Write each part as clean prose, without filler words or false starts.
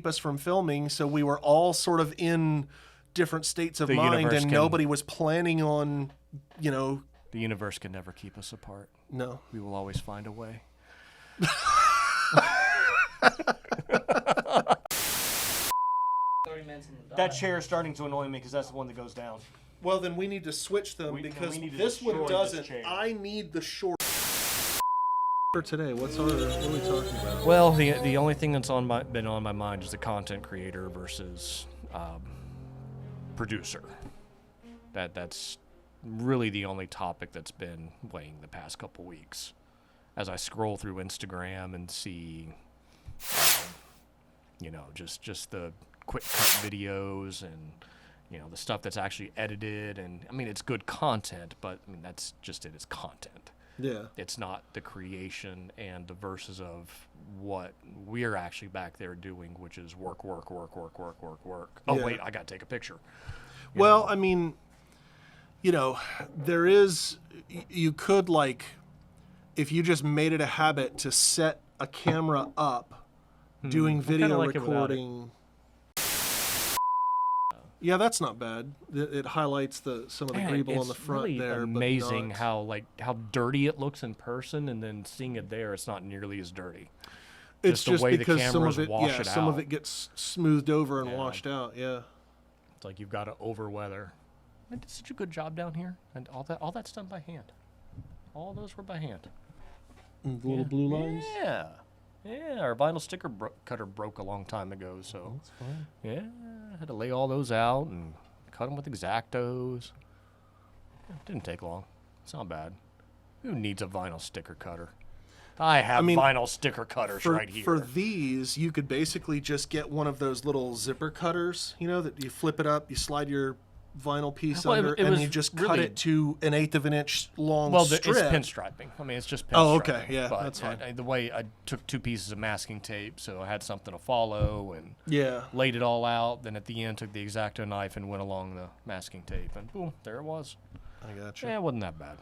keep us from filming, so we were all sort of in different states of The mind, universe and can- nobody was planning on, The universe can never keep us apart. No. We will always find a way. That chair is starting to annoy me because that's the one that goes down. Well, then we need to switch them because we need to this one destroy this doesn't. chair. I need the short. For today, what are we talking about? Well, the only thing that's been on my mind is the content creator versus producer. That's really the only topic that's been weighing the past couple weeks. As I scroll through Instagram and see, just the quick cut videos and the stuff that's actually edited, and I mean it's good content, but I mean that's just it. It's content. Yeah. It's not the creation and the verses of what we're actually back there doing, which is work. Oh, Yeah. wait, I got to take a picture. Well, I mean, there is, you could, like, if you just made it a habit to set a camera up doing video like it without it. recording. Yeah, that's not bad. It highlights some of the greeble on the front really there. Amazing but how dirty it looks in person, and then seeing it there, it's not nearly as dirty. it's the just way the because some cameras of it, wash it some of out. it gets smoothed over and Yeah. washed out. Yeah. It's like you've got to overweather. I did such a good job down here, and all that's done by hand. All those were by hand. And the little blue lines. Yeah, our vinyl sticker cutter broke a long time ago, so That's fine. yeah, I had to lay all those out and cut them with X-Actos. It didn't take long. It's not bad. Who needs a vinyl sticker cutter? I have vinyl sticker cutters right here. For these, you could basically just get one of those little zipper cutters, that you flip it up, you slide your vinyl piece Well, under, it and was you just cut really- it to an eighth of an inch long Well, strip. it's pinstriping. I mean, it's just pinstriping. Oh, okay. Yeah, but that's fine. the way I took 2 pieces of masking tape, so I had something to follow, and Yeah. laid it all out. Then at the end, took the X-Acto knife and went along the masking tape, and boom, there it was. I gotcha. Yeah, it wasn't that bad.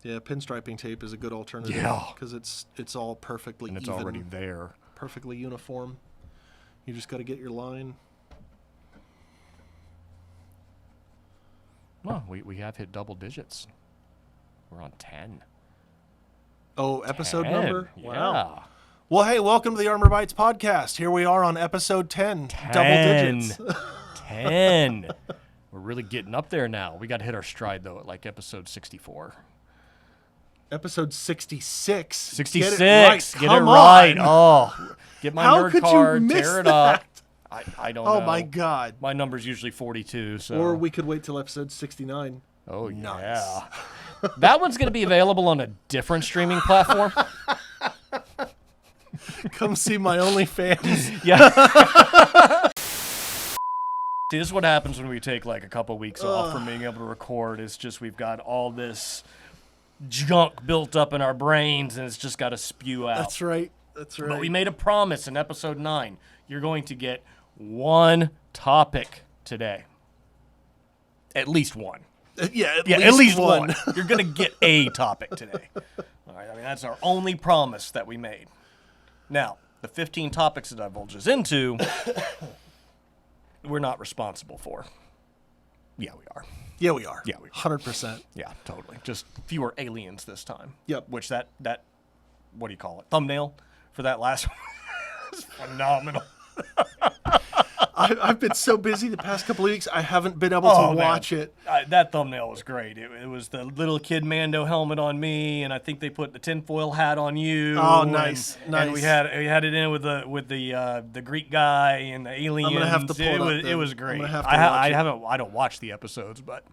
Yeah, pinstriping tape is a good alternative. Yeah. Because it's all perfectly And it's even, already there. perfectly uniform. You just got to get your line. Well, we have hit double digits. We're on 10. Oh, episode 10, number? Yeah. Wow. Well, hey, welcome to the Armor Bites podcast. Here we are on episode 10. Double digits. 10. We're really getting up there now. We got to hit our stride, though, at like episode 64. Episode 66. 66. Get it right. Get Come it right. on. Oh, get my How nerd could you card, miss tear it up. that? I don't know. Oh, my God. My number's usually 42, so. Or we could wait till episode 69. Oh, Nice. yeah. That one's going to be available on a different streaming platform. Come see my OnlyFans. Yeah. See, this is what happens when we take like a couple weeks off from being able to record. It's just we've got all this junk built up in our brains, and it's just got to spew out. That's right. That's right. But we made a promise in episode 9. You're going to get one topic today. At least one. Yeah, At least one. You're going to get a topic today. All right. I mean, that's our only promise that we made. Now, the 15 topics that divulges into, we're not responsible for. Yeah, we are. Yeah, we are. Yeah, we are. 100%. Yeah, totally. Just fewer aliens this time. Yep. Which that what do you call it? Thumbnail for that last one is phenomenal. I've been so busy the past couple of weeks, I haven't been able to watch it. That thumbnail was great. It was the little kid Mando helmet on me, and I think they put the tinfoil hat on you. Oh, nice, nice. And we had it in with the Greek guy and the aliens. I'm gonna have to pull it up It then. was great. I'm gonna have to watch it. I don't watch the episodes, but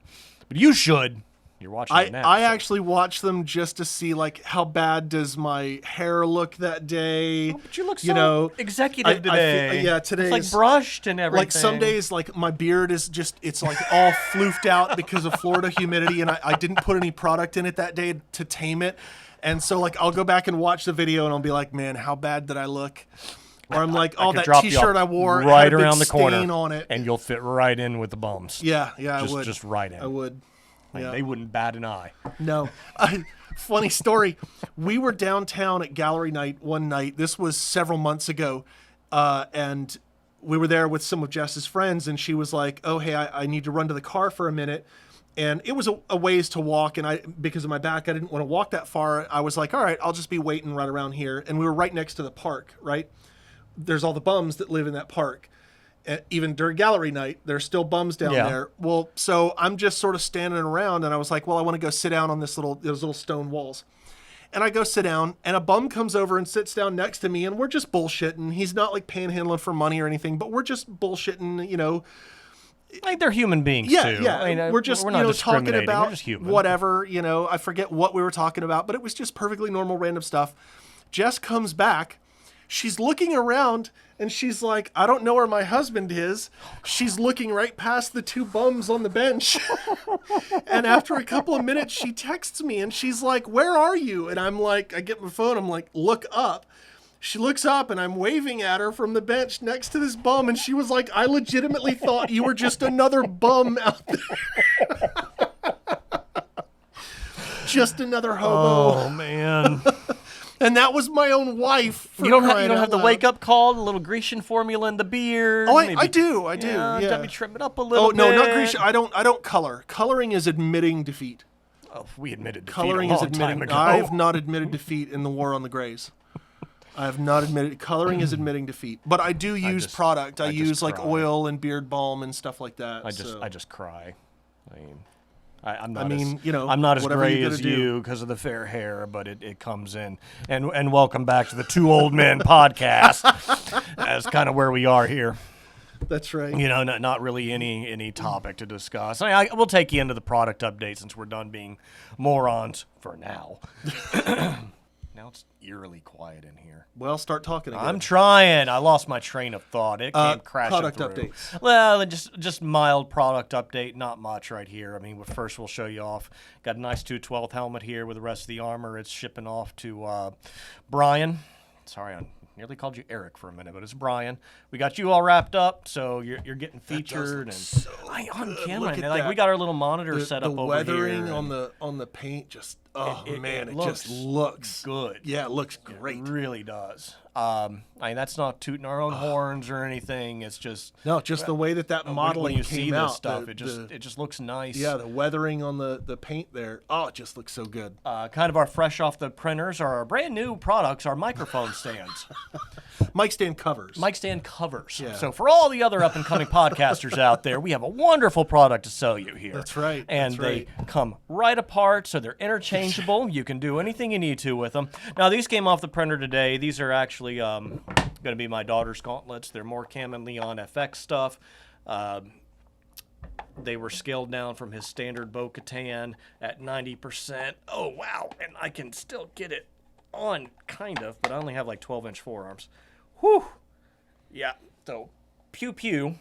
you should. You're watching it now. I so. actually watched them just to see like how bad does my hair look that day. But you look so executive today. Yeah, today it's like brushed and everything. Like some days, like my beard is it's like all floofed out because of Florida humidity, and I didn't put any product in it that day to tame it. And so like I'll go back and watch the video and I'll be like, man, how bad did I look? Or I'm like, oh, could that drop you T-shirt off I wore right had a big around the corner stain on it. and you'll fit right in with the bums. Yeah, I would. Just right in. I would. Like, Yeah. they wouldn't bat an eye. No. Funny story. We were downtown at Gallery Night one night. This was several months ago. And we were there with some of Jess's friends, and she was like, "Oh, hey, I need to run to the car for a minute." And it was a ways to walk, and because of my back, I didn't want to walk that far. I was like, all right, I'll just be waiting right around here. And we were right next to the park, right? There's all the bums that live in that park. Even during gallery night, there's still bums down there. Well, so I'm just sort of standing around, and I was like, well, I want to go sit down on those little stone walls. And I go sit down, and a bum comes over and sits down next to me, and we're just bullshitting. He's not like panhandling for money or anything, but we're just bullshitting, you know. Like they're human beings Yeah, too. yeah. I mean, we're just we're not talking discriminating. We're about just human. whatever, you know. I forget what we were talking about, but it was just perfectly normal, random stuff. Jess comes back. She's looking around, and she's like, I don't know where my husband is. She's looking right past the two bums on the bench. And after a couple of minutes, she texts me, and she's like, where are you? And I'm like, I get my phone. I'm like, look up. She looks up, and I'm waving at her from the bench next to this bum, and she was like, I legitimately thought you were just another bum out there. Just another hobo. Oh man! And that was my own wife. You don't have the wake up call, the little Grecian formula in the beard. Oh, I do. Yeah. Maybe trim it up a little. Oh bit. no, not Grecian. I don't color. Coloring is admitting defeat. Oh, we admitted defeat Coloring a is long time admitting. ago. I have not admitted defeat in the war on the Greys. I have not admitted. Coloring is admitting defeat. But I do use product. I use like oil and beard balm and stuff like that. I just cry. I mean, I'm not. I'm not as gray as you because of the fair hair, but it comes in. And welcome back to the Two Old Men podcast. That's kind of where we are here. That's right. You know, not really any topic to discuss. We'll take you into the product update since we're done being morons for now. Now it's eerily quiet in here. Well, start talking again. I'm trying. I lost my train of thought. It came crashing product through. Updates. Well, just mild product update. Not much right here. I mean, first we'll show you off. Got a nice 212 helmet here with the rest of the armor. It's shipping off to Brian. Sorry, I nearly called you Eric for a minute, but it's Brian. We got you all wrapped up, so you're getting featured and so on camera. Look at Like that. we got our little monitor set up the over here. The weathering on the paint just it just looks good. Yeah, it looks great. It really does. I mean, that's not tooting our own horns or anything. It's just just the way that modeling when you came see out. this stuff, it just looks nice. Yeah, the weathering on the paint there. Oh, it just looks so good. Kind of our fresh off the printers are our brand new products, our microphone stands. Mic stand covers. Mic stand covers. Yeah. So for all the other up and coming podcasters out there, we have a wonderful product to sell you here. That's right. And That's they right. come right apart, so they're interchangeable. You can do anything you need to with them. Now these came off the printer today. These are actually going to be my daughter's gauntlets. They're more Cam and Leon FX stuff. They were scaled down from his standard Bo-Katan at 90%. Oh, wow. And I can still get it on, kind of, but I only have like 12-inch forearms. Whew. Yeah, so pew pew.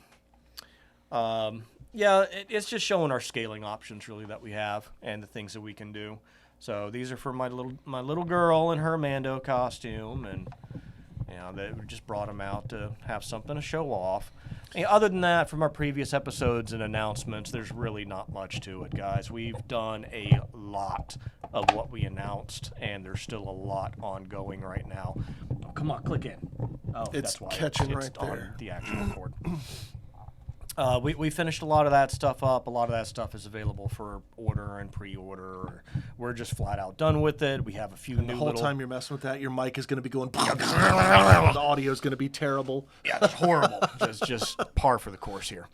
It's just showing our scaling options, really, that we have and the things that we can do. So these are for my little girl in her Mando costume, and they just brought them out to have something to show off. And other than that, from our previous episodes and announcements, there's really not much to it, guys. We've done a lot of what we announced, and there's still a lot ongoing right now. Oh, come on, click in. Oh, It's that's why catching it's right on there. the actual cord. We finished a lot of that stuff up. A lot of that stuff is available for order and pre-order. We're just flat out done with it. We have a few new The whole little... time you're messing with that, your mic is going to be going. The audio is going to be terrible. Yeah, it's horrible. just par for the course here.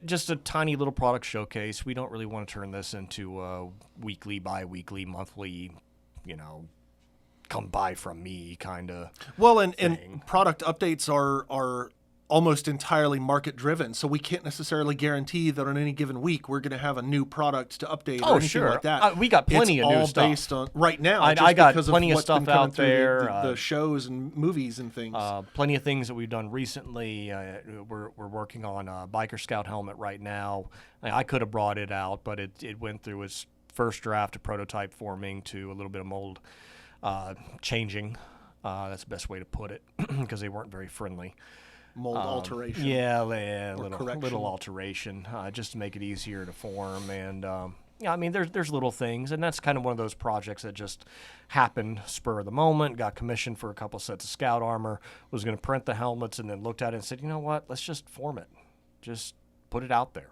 Just a tiny little product showcase. We don't really want to turn this into a weekly, bi-weekly, monthly, come buy from me kind of. Well, and product updates are almost entirely market driven, so we can't necessarily guarantee that on any given week we're going to have a new product to update or anything like that. We got plenty it's of new all stuff based on right now. I got because plenty of what's stuff been coming out through there. The shows and movies and things. Plenty of things that we've done recently. We're working on a Biker Scout helmet right now. I could have brought it out, but it went through its first draft of prototype forming to a little bit of mold changing. That's the best way to put it, because they weren't very friendly. Mold alteration. Little correction. alteration, just to make it easier to form. And yeah, I mean, there's little things, and that's kind of one of those projects that just happened spur of the moment. Got commissioned for a couple sets of Scout armor, was going to print the helmets, and then looked at it and said, you know what, let's just form it, just put it out there.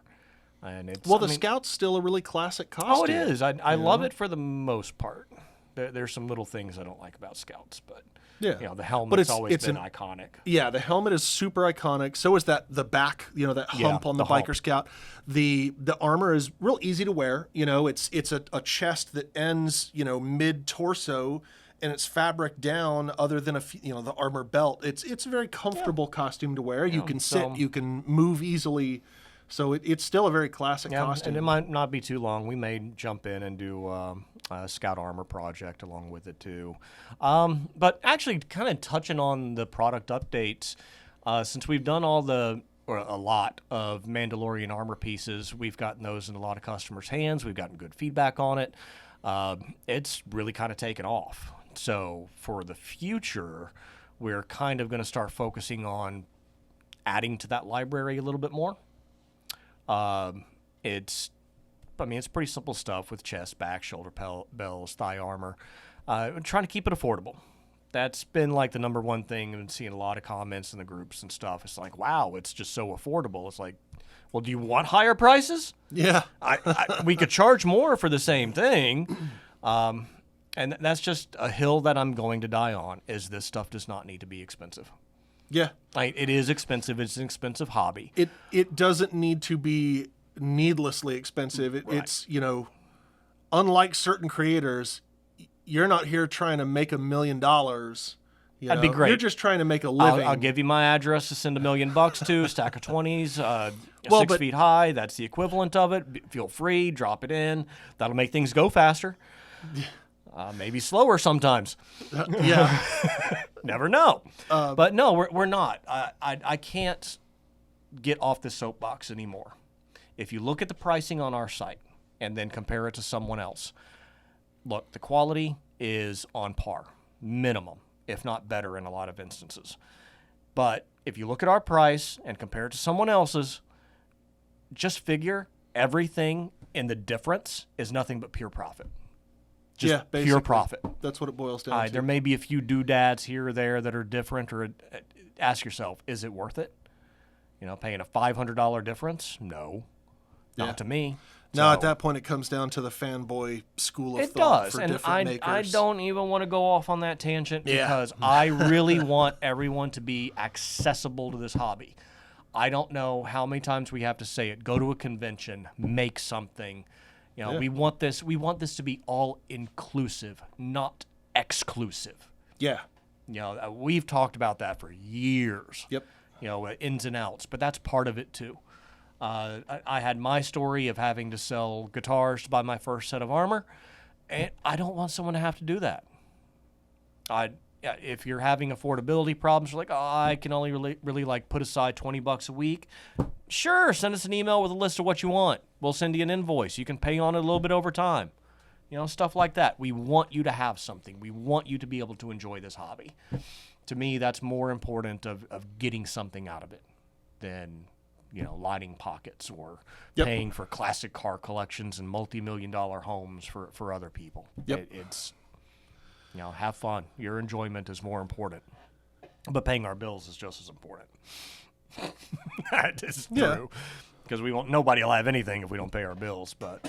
And it's Well, the Scout's still a really classic costume. Oh, it is. I love it for the most part. There's some little things I don't like about Scouts, but Yeah. the helmet's always been an iconic. Yeah, the helmet is super iconic. So is the back, that hump on the the hump. Biker Scout. The armor is real easy to wear. It's a chest that ends, mid torso, and it's fabric down. Other than the armor belt, it's a very comfortable costume to wear. You can sit, you can move easily. So it's still a very classic costume. And it might not be too long. We may jump in and do a Scout armor project along with it too. But actually, kind of touching on the product updates, since we've done a lot of Mandalorian armor pieces, we've gotten those in a lot of customers' hands. We've gotten good feedback on it. It's really kind of taken off. So for the future, we're kind of going to start focusing on adding to that library a little bit more. It's pretty simple stuff with chest, back, shoulder bells, thigh armor. Trying to keep it affordable. That's been like the number one thing. I've been seeing a lot of comments in the groups and stuff. It's like, wow, it's just so affordable. It's like, well, do you want higher prices? Yeah. We could charge more for the same thing. And that's just a hill that I'm going to die on, is this stuff does not need to be expensive. Yeah. It is expensive. It's an expensive hobby. It doesn't need to be needlessly expensive. It's, unlike certain creators, you're not here trying to make $1 million. That'd be great. You're just trying to make a living. I'll give you my address to send $1 million to, stack of 20s, 6 feet high. That's the equivalent of it. Feel free, drop it in. That'll make things go faster. Maybe slower sometimes. Yeah. Never know. But no, we're not. I can't get off the soapbox anymore. If you look at the pricing on our site and then compare it to someone else, look, the quality is on par, minimum, if not better in a lot of instances. But if you look at our price and compare it to someone else's, just figure everything in the difference is nothing but pure profit. Just pure profit. That's what it boils down to. There may be a few doodads here or there that are different, or ask yourself, is it worth it? Paying a $500 difference? No, not to me. Now, at that point, it comes down to the fanboy school of it thought does, for and different makers. I don't even want to go off on that tangent because I really want everyone to be accessible to this hobby. I don't know how many times we have to say it. Go to a convention, make something. We want this to be all inclusive, not exclusive. Yeah. We've talked about that for years. Yep. Ins and outs, but that's part of it too. I had my story of having to sell guitars to buy my first set of armor, and I don't want someone to have to do that. If you're having affordability problems, you're like, I can only really like put aside $20 a week. Sure, send us an email with a list of what you want. We'll send you an invoice. You can pay on it a little bit over time. Stuff like that. We want you to have something. We want you to be able to enjoy this hobby. To me, that's more important of getting something out of it than, lining pockets or paying for classic car collections and multi-million-dollar homes for other people. Yep. It's, have fun. Your enjoyment is more important. But paying our bills is just as important. That is true. Because nobody will have anything if we don't pay our bills. But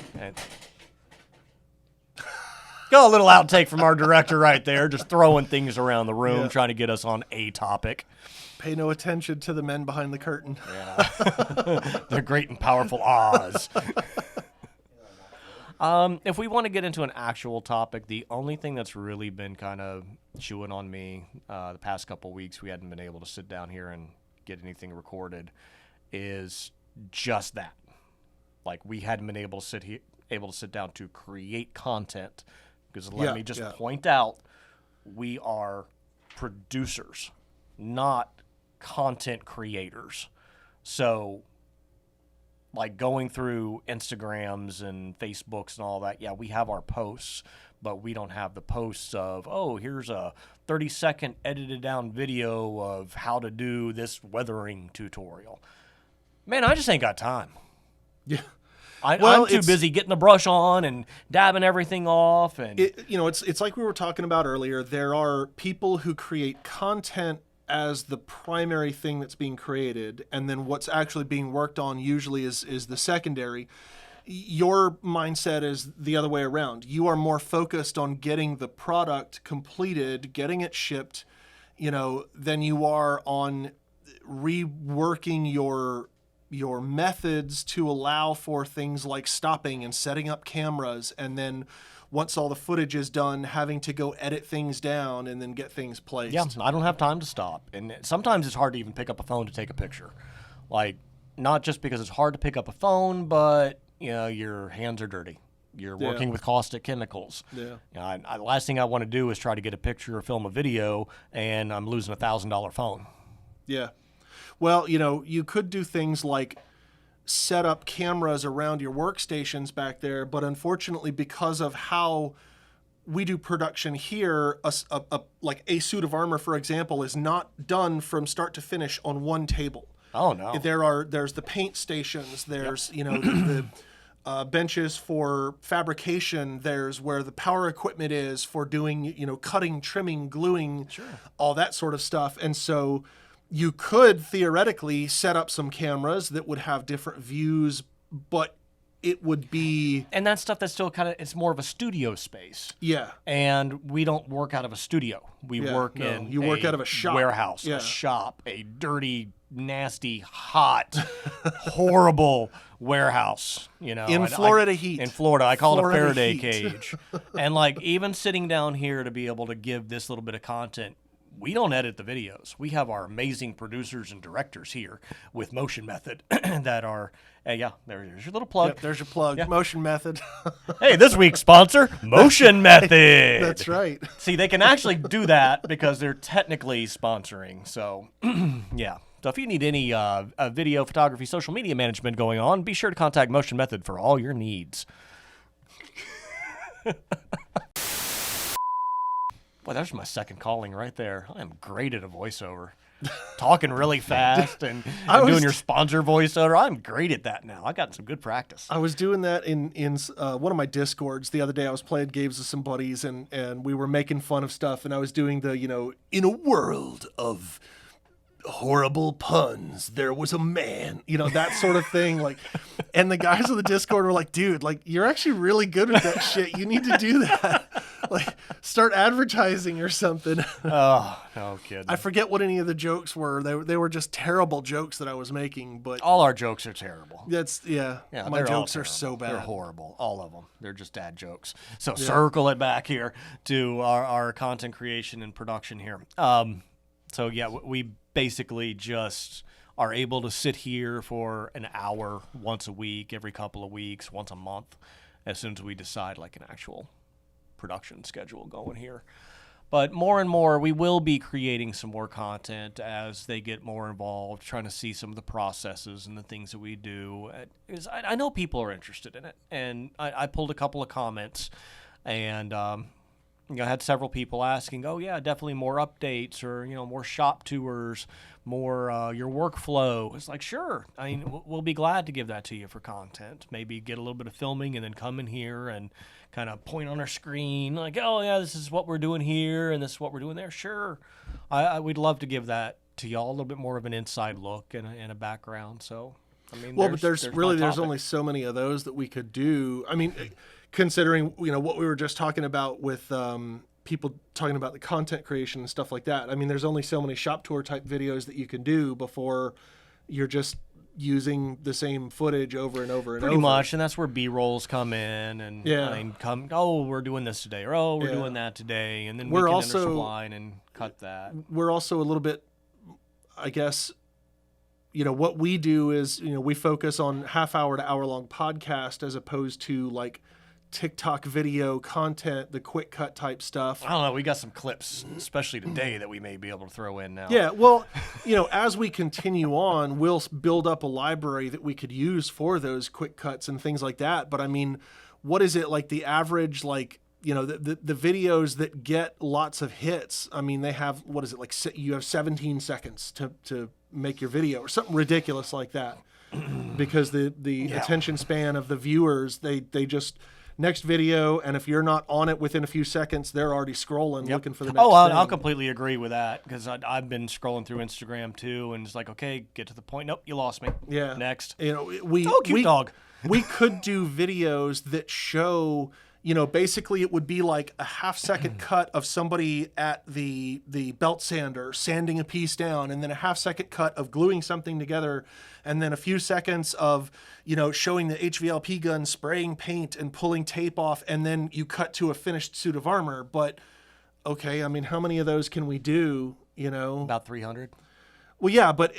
got a little outtake from our director right there, just throwing things around the room, trying to get us on a topic. Pay no attention to the men behind the curtain. Yeah. The great and powerful Oz. If we want to get into an actual topic, the only thing that's really been kind of chewing on me the past couple weeks, we hadn't been able to sit down here and get anything recorded, is just that. Like, we hadn't been able to sit down to create content. Because let me just point out, we are producers, not content creators. So, like, going through Instagrams and Facebooks and all that, we have our posts, but we don't have the posts of, here's a 30-second edited down video of how to do this weathering tutorial. Man, I just ain't got time. Yeah. I'm too busy getting the brush on and dabbing everything off. And it's like we were talking about earlier. There are people who create content as the primary thing that's being created, and then what's actually being worked on usually is the secondary. Your mindset is the other way around. You are more focused on getting the product completed, getting it shipped, than you are on reworking your methods to allow for things like stopping and setting up cameras, and then once all the footage is done, having to go edit things down and then get things placed. Yeah, I don't have time to stop. And sometimes it's hard to even pick up a phone to take a picture. Like, not just because it's hard to pick up a phone, but, your hands are dirty. You're working with caustic chemicals. Yeah. The last thing I want to do is try to get a picture or film a video, and I'm losing $1,000 phone. Yeah. Well, you could do things like set up cameras around your workstations back there, but unfortunately, because of how we do production here, like a suit of armor, for example, is not done from start to finish on one table. Oh no! There's the paint stations. There's the benches for fabrication. There's where the power equipment is for doing cutting, trimming, gluing, all that sort of stuff, and so. You could theoretically set up some cameras that would have different views, but it would be... And that stuff that's still it's more of a studio space. Yeah. And we don't work out of a studio. We work out of a shop. Warehouse, a shop, a dirty, nasty, hot, horrible warehouse. In Florida heat. In Florida. I call it a Faraday cage. And even sitting down here to be able to give this little bit of content, we don't edit the videos. We have our amazing producers and directors here with Motion Method that are, there's your little plug. Yep, there's your plug, Motion Method. Hey, this week's sponsor, Motion Method. That's right. See, they can actually do that because they're technically sponsoring. So, yeah. So if you need any video, photography, social media management going on, be sure to contact Motion Method for all your needs. Boy, that's my second calling right there. I am great at a voiceover. Talking really fast and doing your sponsor voiceover. I'm great at that now. I got some good practice. I was doing that in one of my Discords the other day. I was playing games with some buddies and we were making fun of stuff. And I was doing the, in a world of horrible puns, there was a man, that sort of thing. And the guys on the Discord were like, dude, you're actually really good at that shit. You need to do that. Start advertising or something. Oh, no kidding. I forget what any of the jokes were. They were just terrible jokes that I was making, but all our jokes are terrible. My jokes are so bad. They're horrible. All of them. They're just dad jokes. So circle it back here to our content creation and production here. We basically just are able to sit here for an hour once a week, every couple of weeks, once a month, as soon as we decide an actual production schedule going here. But more and more, we will be creating some more content as they get more involved, trying to see some of the processes and the things that we do. I know people are interested in it, and I pulled a couple of comments, and I had several people asking, oh, yeah, definitely more updates or, more shop tours, more your workflow. It's sure. We'll be glad to give that to you for content. Maybe get a little bit of filming and then come in here and kind of point on our screen oh, yeah, this is what we're doing here and this is what we're doing there. Sure. We'd love to give that to y'all, a little bit more of an inside look and a background. So, but there's only so many of those that we could do. Considering what we were just talking about with people talking about the content creation and stuff like that. There's only so many shop tour type videos that you can do before you're just using the same footage over and over and pretty over. much, and that's where B-rolls come in and we're doing this today, or we're doing that today, and then we can interspline and cut that. We're also a little bit, I guess, what we do is we focus on half-hour to hour-long podcast as opposed to TikTok video content, the quick cut type stuff. I don't know. We got some clips, especially today, that we may be able to throw in now. Yeah, well, as we continue on, we'll build up a library that we could use for those quick cuts and things like that. But what is it the average you know, the videos that get lots of hits, I mean, they have, what is it, like you have 17 seconds to make your video or something ridiculous like that. Because the attention span of the viewers, they just next video, and if you're not on it within a few seconds, they're already scrolling looking for the next thing. I'll completely agree with that, because I've been scrolling through Instagram too, and it's like, okay, get to the point. Nope, you lost me. Yeah. Next. You know, Cute dog. We could do videos that show, you know, basically it would be like a half-second cut of somebody at the belt sander sanding a piece down, and then a half-second cut of gluing something together, and then a few seconds of, you know, showing the HVLP gun spraying paint and pulling tape off, and then you cut to a finished suit of armor. But, okay, I mean, how many of those can we do, you know? About 300. Well, yeah, but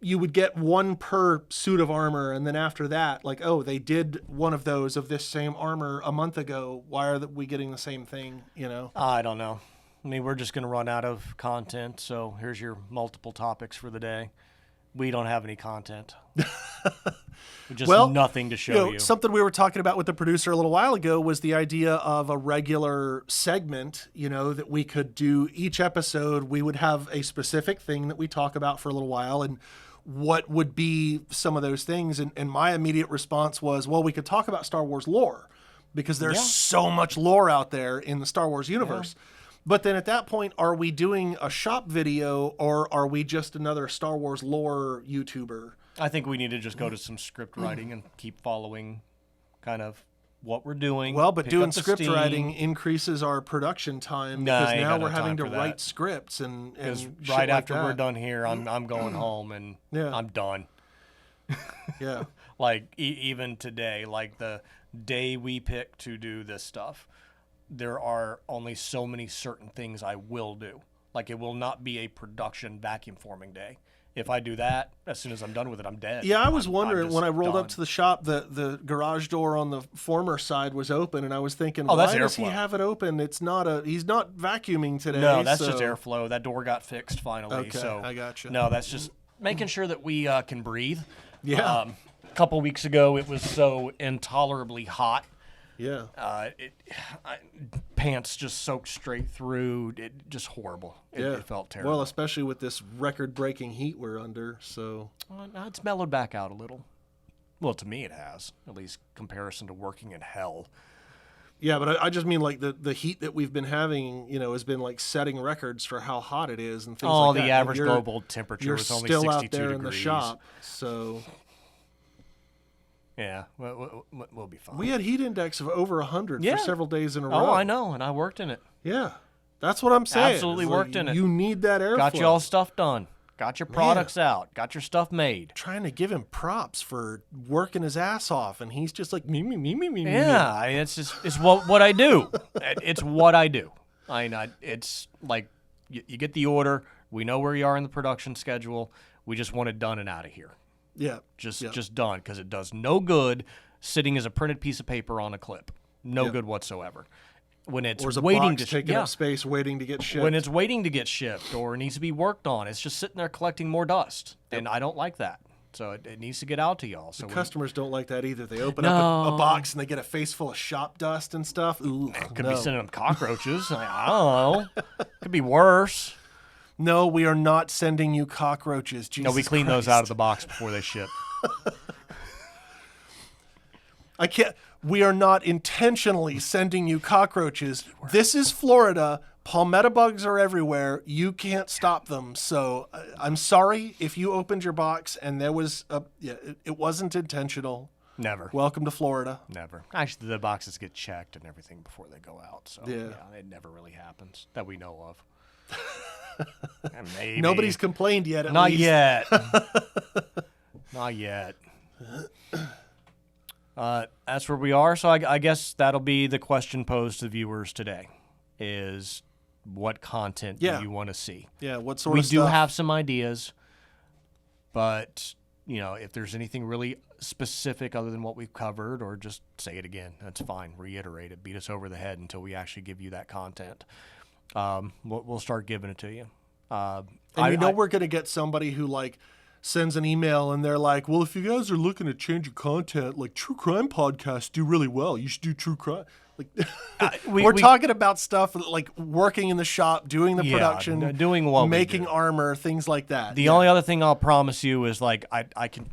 you would get one per suit of armor, and then after that, like, oh, they did one of those of this same armor a month ago. Why are we getting the same thing, you know? I don't know. I mean, we're just going to run out of content, so here's your multiple topics for the day. We don't have any content. Just nothing to show you. Something we were talking about with the producer a little while ago was the idea of a regular segment, you know, that we could do each episode. We would have a specific thing that we talk about for a little while, and what would be some of those things. And my immediate response was, well, we could talk about Star Wars lore, because there's so much lore out there in the Star Wars universe. Yeah. But then at that point, are we doing a shop video, or are we just another Star Wars lore YouTuber? I think we need to just go to some script writing and keep following kind of what we're doing. Well, but doing script writing increases our production time, because now we're having to write scripts and right after we're done here, I'm going home and I'm done. Yeah. Like even today, like the day we pick to do this stuff, there are only so many certain things I will do. Like, it will not be a production vacuum forming day. If I do that, as soon as I'm done with it, I'm dead. Yeah, I was wondering when I rolled up to the shop, the garage door on the former side was open, and I was thinking, why does he have it open? It's not he's not vacuuming today. No, that's just airflow. That door got fixed finally. Okay, so I gotcha. No, that's just making sure that we can breathe. Yeah. A couple weeks ago, it was so intolerably hot. Yeah. Pants just soaked straight through. It just horrible. It felt terrible. Well, especially with this record-breaking heat we're under. So it's mellowed back out a little. Well, to me it has, at least comparison to working in hell. Yeah, but I just mean like the heat that we've been having, you know, has been like setting records for how hot it is and things like that. The average global temperature was only 62 degrees. You're still out there in the shop, so. Yeah, we'll be fine. We had heat index of over 100 for several days in a row. Oh, I know, and I worked in it. Yeah, that's what I'm saying. Absolutely worked in it. You need that airflow. Got you all stuff done. Got your products out. Got your stuff made. Trying to give him props for working his ass off, and he's just like, me. Yeah, it's what I do. It's what I do. It's like you get the order. We know where you are in the production schedule. We just want it done and out of here. Yeah. Just done, because it does no good sitting as a printed piece of paper on a clip. No good whatsoever. When it's waiting to taking up space, waiting to get shipped. When it's waiting to get shipped or needs to be worked on, it's just sitting there collecting more dust, and I don't like that. So it needs to get out to y'all. So customers don't like that either. They open up a box and they get a face full of shop dust and stuff. Ooh, could be sending them cockroaches. I don't know. Could be worse. No, we are not sending you cockroaches. Jesus we clean those out of the box before they ship. I can't. We are not intentionally sending you cockroaches. This is Florida. Palmetto bugs are everywhere. You can't stop them. So I'm sorry if you opened your box and there was it wasn't intentional. Never. Welcome to Florida. Never. Actually, the boxes get checked and everything before they go out. So it never really happens that we know of. Maybe. Nobody's complained yet. Not yet. Not yet. That's where we are. So I guess that'll be the question posed to viewers today: is what content do you want to see? Yeah. What sort of stuff? We do have some ideas, but if there's anything really specific other than what we've covered, or just say it again, that's fine. Reiterate it. Beat us over the head until we actually give you that content. We'll start giving it to you. And we're going to get somebody who sends an email and they're like, well, if you guys are looking to change your content, like true crime podcasts do really well. You should do true crime. Like, we're talking about stuff like working in the shop, doing the production, doing what making armor, things like that. The only other thing I'll promise you is like I can.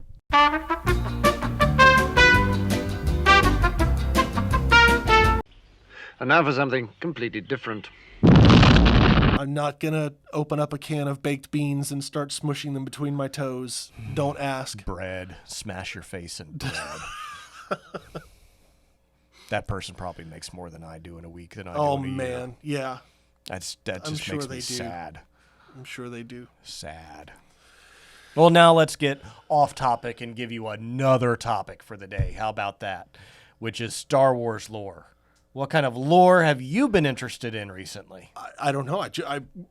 And now for something completely different. I'm not gonna open up a can of baked beans and start smushing them between my toes. Don't ask. Bread. Smash your face in bread. That person probably makes more than I do in a week than I do in a year. Oh man, yeah. That just makes me sad. I'm sure they do. Sad. Well, now let's get off topic and give you another topic for the day. How about that? Which is Star Wars lore. What kind of lore have you been interested in recently? I don't know. I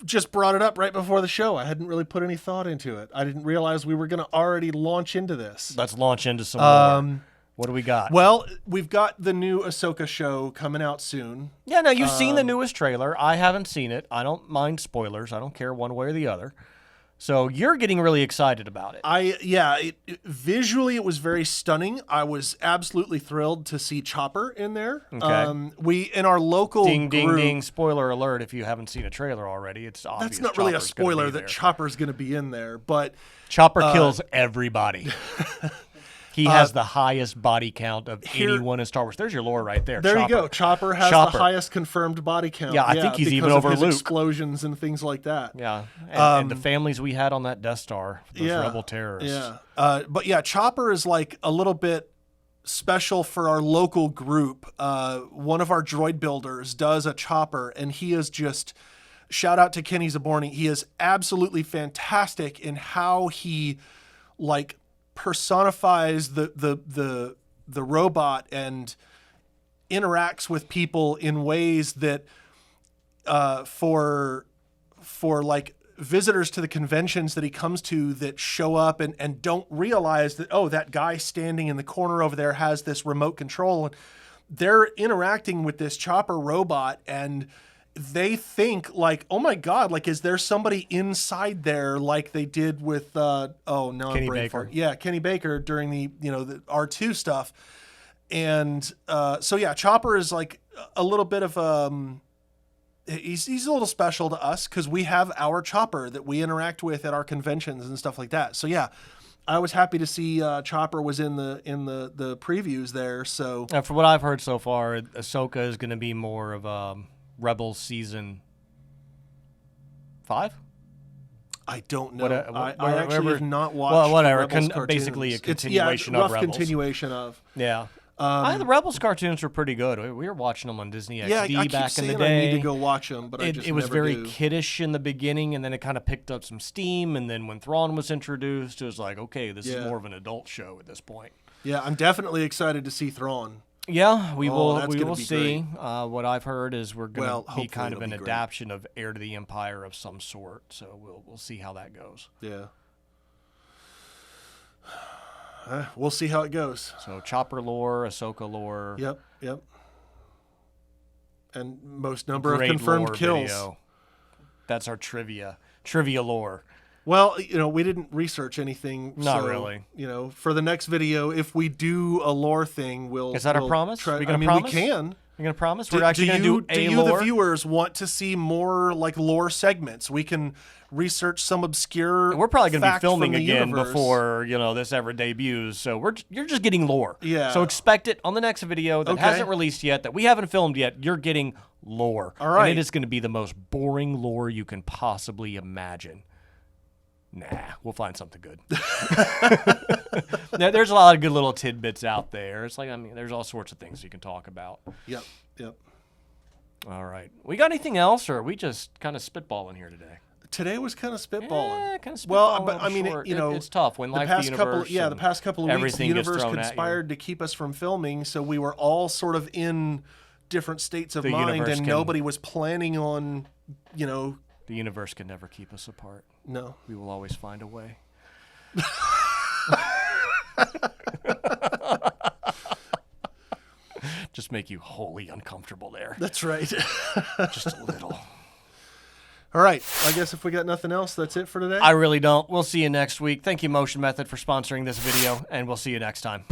just brought it up right before the show. I hadn't really put any thought into it. I didn't realize we were going to already launch into this. Let's launch into some lore. What do we got? Well, we've got the new Ahsoka show coming out soon. Yeah, now you've seen the newest trailer. I haven't seen it. I don't mind spoilers. I don't care one way or the other. So you're getting really excited about it. Visually it was very stunning. I was absolutely thrilled to see Chopper in there. Okay. We in our local ding group, ding spoiler alert if you haven't seen a trailer already. It's obvious. That's not really a Chopper's gonna spoiler be that there. Chopper's going to be in there, but Chopper kills everybody. He has the highest body count of anyone in Star Wars. There's your lore right there. There Chopper. you go. Chopper has the highest confirmed body count. Yeah, I think he's even because over of his Luke. explosions and things like that. Yeah, and the families we had on that Death Star, those rebel terrorists. Yeah, but yeah, Chopper is like a little bit special for our local group. One of our droid builders does a Chopper, and he is just, shout out to Kenny Zaborni. He is absolutely fantastic in how he like personifies the robot and interacts with people in ways that for like visitors to the conventions that he comes to that show up and don't realize that, oh, that guy standing in the corner over there has this remote control, and they're interacting with this Chopper robot and they think like, oh my God, like, is there somebody inside there like they did with, Kenny Baker. Yeah, Kenny Baker during the R2 stuff. And so, yeah, Chopper is like a little bit of, he's a little special to us because we have our Chopper that we interact with at our conventions and stuff like that. So, yeah, I was happy to see Chopper was in the previews there. So, from what I've heard so far, Ahsoka is going to be more of Rebels season 5? I don't know. I actually have not watched. Well, whatever. Rebels cartoons. Basically, a continuation rough of Rebels. Continuation of. Yeah. The Rebels cartoons were pretty good. We were watching them on Disney XD I keep back in the saying day. I need to go watch them, but it was never very do. kiddish in the beginning, and then it kind of picked up some steam. And then when Thrawn was introduced, it was like, okay, this is more of an adult show at this point. Yeah, I'm definitely excited to see Thrawn. Yeah, we will. that's We gonna will be see. What I've heard is we're going to be kind of an it'll be great. adaptation of Heir to the Empire of some sort. So we'll see how that goes. Yeah. We'll see how it goes. So Chopper lore, Ahsoka lore. Yep. And most number of Great confirmed lore kills. video. That's our trivia lore. Well, we didn't research anything. Not so, really. For the next video, if we do a lore thing, Is that a promise? Try, we can. we can. You're gonna promise? We're actually gonna do a lore? lore. The viewers, want to see more like lore segments? We can research some obscure. We're probably gonna be fact filming from the again universe. before this ever debuts. So you're just getting lore. Yeah. So expect it on the next video that Okay. hasn't released yet, that we haven't filmed yet. You're getting lore. All right. And it is going to be the most boring lore you can possibly imagine. Nah, we'll find something good. There's a lot of good little tidbits out there. It's like, there's all sorts of things you can talk about. Yep. All right. We got anything else, or are we just kind of spitballing here today? Today was kind of spitballing. Yeah, kind of spitballing. Well, but it's tough when life, the universe, the past couple of weeks, the everything gets universe thrown at you. conspired to keep us from filming, so we were all sort of in different states of The mind, universe and nobody was planning on, The universe can never keep us apart. No. We will always find a way. Just make you wholly uncomfortable there. That's right. Just a little. All right. I guess if we got nothing else, that's it for today. I really don't. We'll see you next week. Thank you, Motion Method, for sponsoring this video, and we'll see you next time.